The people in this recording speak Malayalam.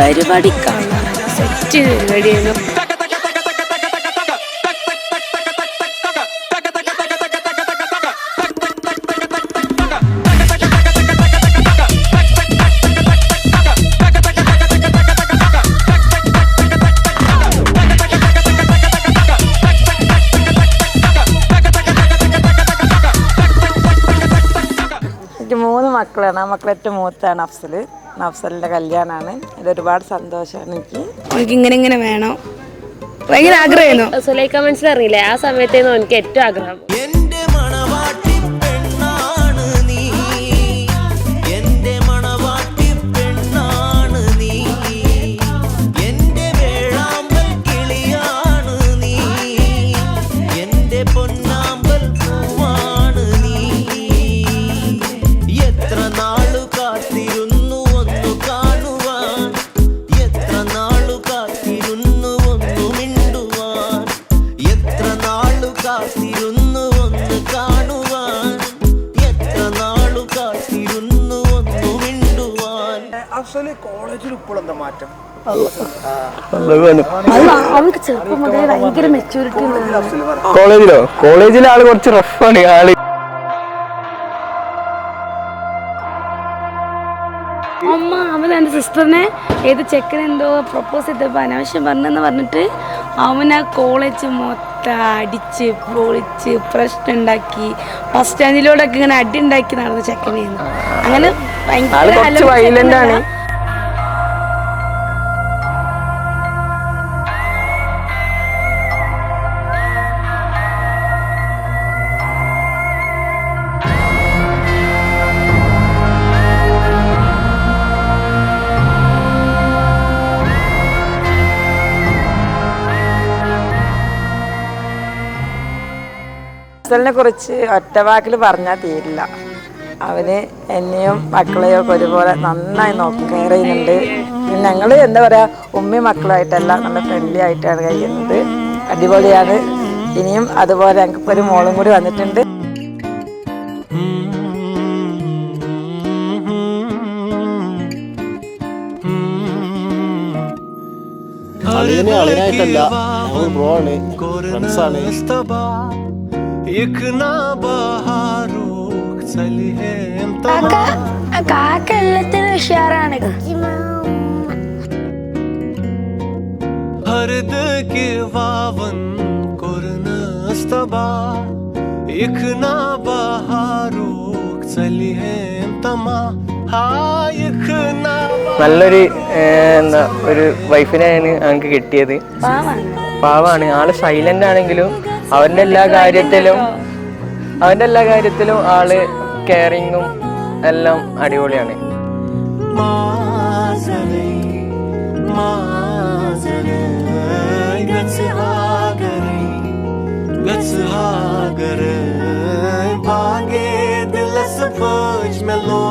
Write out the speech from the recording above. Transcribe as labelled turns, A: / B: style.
A: പരിപാടി കാണാം. സെറ്റ് പരിപാടിയാണ്.
B: മൂന്ന് മക്കളാണ്. ആ മക്കളേറ്റവും മൂത്താണ് അഫ്സൽ. അഫ്സലിൻ്റെ കല്യാണമാണ്. ഇത് ഒരുപാട് സന്തോഷമാണ് എനിക്ക്
A: ഇങ്ങനെ വേണം ഭയങ്കര ആഗ്രഹമായിരുന്നു. സുലൈഖ മനസ്സിലറിയില്ലേ ആ സമയത്തായിരുന്നു എനിക്ക് ഏറ്റവും ആഗ്രഹം.
C: കോളേജിൽ ഇപ്പോൾ എന്താ മാറ്റം?
D: കോളേജിലെ ആള് കുറച്ച് റഫാണ്. ആള്
A: അമ്മ അവൻ എൻ്റെ സിസ്റ്ററിനെ ഏത് ചെക്കനെന്തോ പ്രപ്പോസ് ചെയ്തപ്പോൾ അനാവശ്യം പറഞ്ഞെന്ന് പറഞ്ഞിട്ട് അവൻ ആ കോളേജ് മൊത്തം അടിച്ച് പൊളിച്ച് പ്രശ്നം ഉണ്ടാക്കി. ബസ് സ്റ്റാൻഡിലൂടെയൊക്കെ ഇങ്ങനെ അടി ഉണ്ടാക്കി നടന്ന ചെക്കനെയാണ്. അങ്ങനെ ഭയങ്കര
D: വയലന്റ് ആണ്.
B: അഫ്സലിനെ കുറിച്ച് ഒറ്റവാക്കിൽ പറഞ്ഞാൽ തീരില്ല. അവന് എന്നെയും മക്കളെയും ഒക്കെ ഒരുപോലെ നന്നായി നോക്കി കെയർ ചെയ്യുന്നുണ്ട്. ഞങ്ങൾ എന്താ പറയുക, ഉമ്മയും മക്കളുമായിട്ടല്ല, നല്ല ഫ്രണ്ട്ലി ആയിട്ടാണ് കഴിയുന്നത്. അടിപൊളിയാണ്. ഇനിയും അതുപോലെ ഞങ്ങൾക്കിപ്പോൾ ഒരു മോളും കൂടി വന്നിട്ടുണ്ട്.
C: അളിയനായിട്ടല്ല, ബ്രോ ആണ്, ഫ്രണ്ട്സാണ്.
E: കാക്ക എല്ലാത്തിനും ഉഷാറാണ്.
D: നല്ലൊരു എന്താ ഒരു വൈഫിനെയാണ് ഞങ്ങൾക്ക് കിട്ടിയത്. പാവാണ് ആള്. സൈലന്റ് ആണെങ്കിലും അവന്റെ എല്ലാ കാര്യത്തിലും ആള് കെയറിങ്ങും എല്ലാം അടിപൊളിയാണ്.
F: भागे दिल सफज में लो